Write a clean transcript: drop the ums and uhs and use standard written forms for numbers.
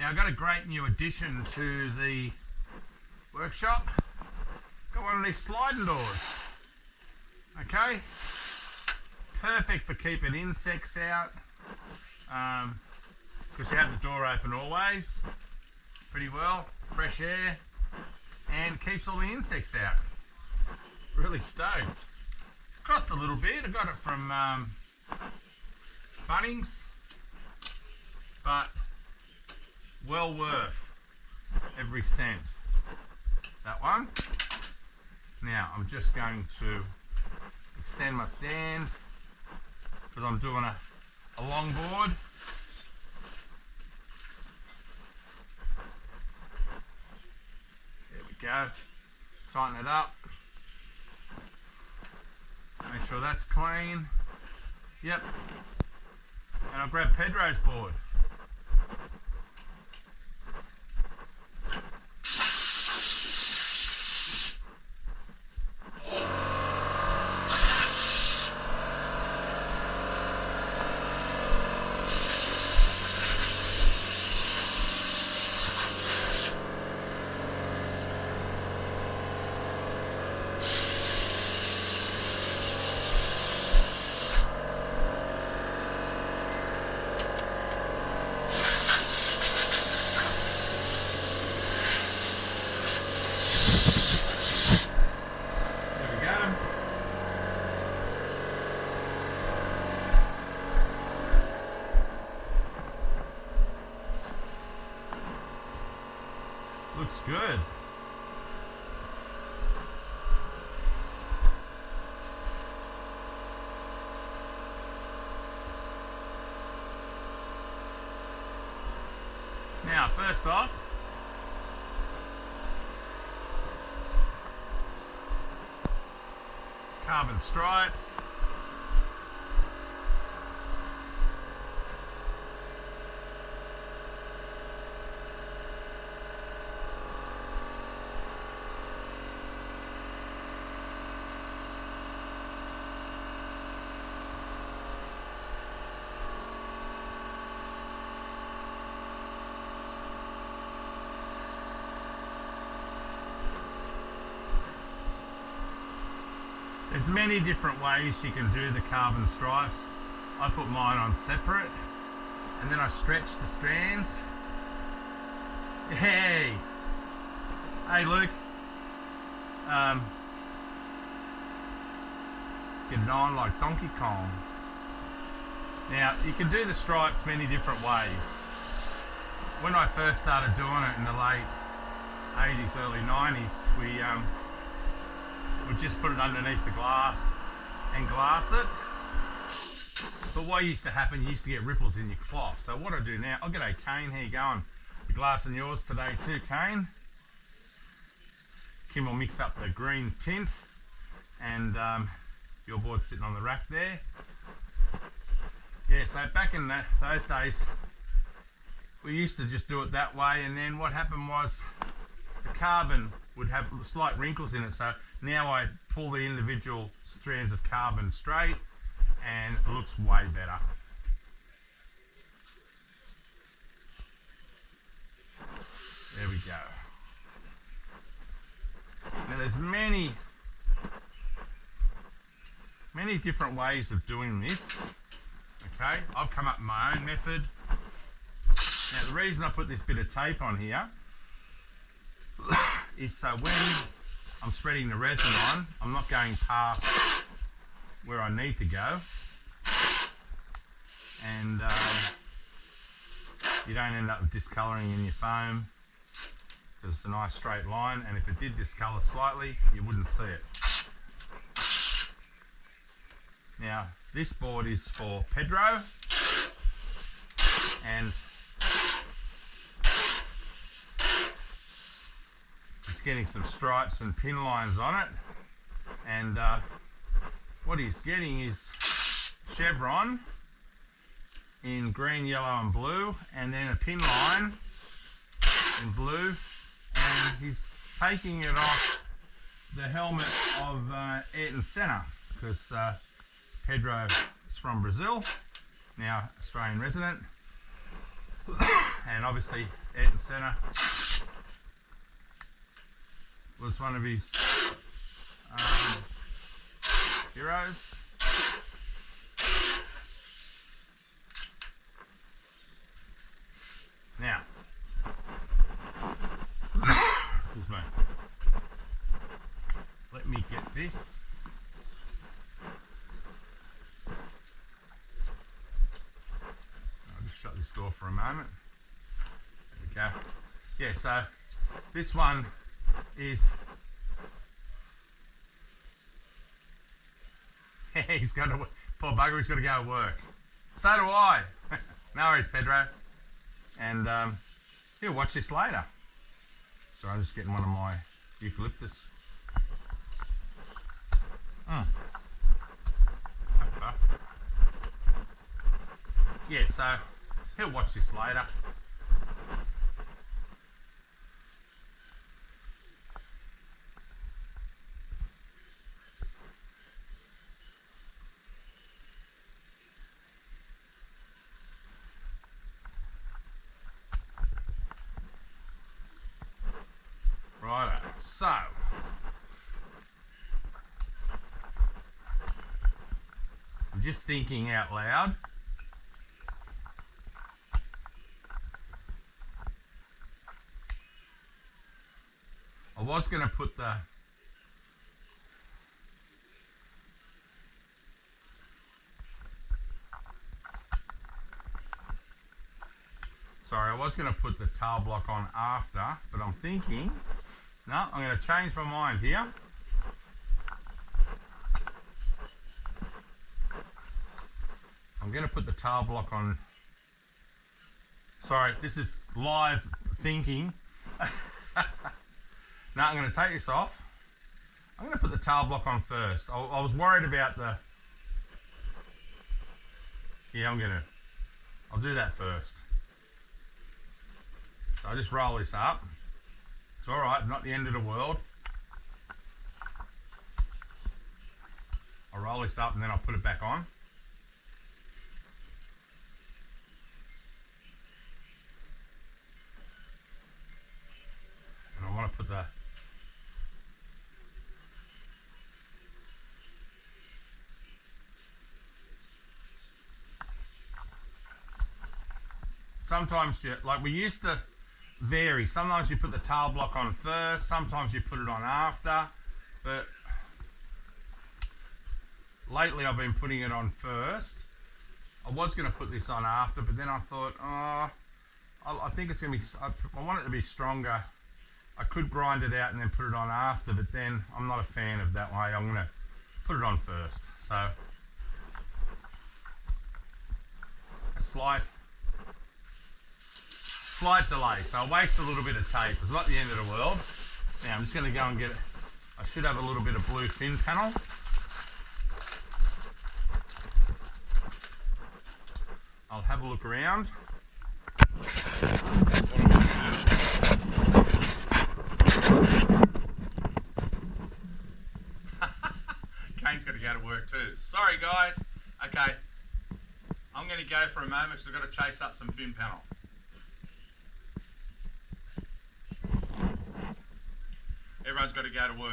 Now I've got a great new addition to the workshop. Got one of these sliding doors. Okay, perfect for keeping insects out, because you have the door open always, pretty well, fresh air, and keeps all the insects out. Really stoked. Cost a little bit. I got it from Bunnings, but well worth every cent. That one. Now I'm just going to extend my stand because I'm doing a long board. There we go. Tighten it up. Make sure that's clean. Yep. And I'll grab Pedro's board. Looks good. Now, first off, carbon stripes. There's many different ways you can do the carbon stripes. I put mine on separate and then I stretch the strands. Hey Luke, getting on like Donkey Kong. Now you can do the stripes many different ways. When I first started doing it in the late 80s, early 90s, we'd just put it underneath the glass and glass it. But what used to happen, you used to get ripples in your cloth. So what I do now, I'll get a Kane, how you going? You're glassing yours today too, Kane. Kim will mix up the green tint and your board's sitting on the rack there. Yeah, so back in those days, we used to just do it that way, and then what happened was the carbon would have slight wrinkles in it, so now I pull the individual strands of carbon straight and it looks way better. There we go. Now there's many different ways of doing this. Okay, I've come up with my own method. Now the reason I put this bit of tape on here is so when I'm spreading the resin on, I'm not going past where I need to go, and you don't end up discolouring in your foam because it's a nice straight line, and if it did discolour slightly you wouldn't see it. Now this board is for Pedro, and getting some stripes and pin lines on it, and what he's getting is chevron in green, yellow and blue, and then a pin line in blue, and he's taking it off the helmet of Ayrton Senna because Pedro is from Brazil, now Australian resident, And obviously Ayrton Senna was one of his heroes. Now, excuse me. Let me get this. I'll just shut this door for a moment. There we go. Yeah, so this one is he's got to, poor bugger, he's got to go to work. So do I. No worries, Pedro. And he'll watch this later. So I'm just getting one of my eucalyptus. Yeah, so he'll watch this later. Righto, so I'm just thinking out loud. I was going to put the tail block on after, but I'm thinking, no, I'm going to change my mind here. I'm going to put the tail block on. Sorry, this is live thinking. Now I'm going to take this off. I'm going to put the tail block on first. I was worried about the... Yeah, I'll do that first. So I just roll this up. It's all right, not the end of the world. I'll roll this up and then I'll put it back on. And I want to put the... Sometimes, like we used to vary. Sometimes you put the tail block on first, sometimes you put it on after, but lately I've been putting it on first. I was going to put this on after, but then I thought, oh, I think it's going to be, I want it to be stronger. I could grind it out and then put it on after, but then I'm not a fan of that way. I'm going to put it on first. So, a slight delay. So I waste a little bit of tape. It's not the end of the world. Now I'm just going to go and get it. I should have a little bit of blue fin panel. I'll have a look around. Kane's got to go to work too. Sorry guys. Okay. I'm going to go for a moment because I've got to chase up some fin panel. Everyone's got to go to work.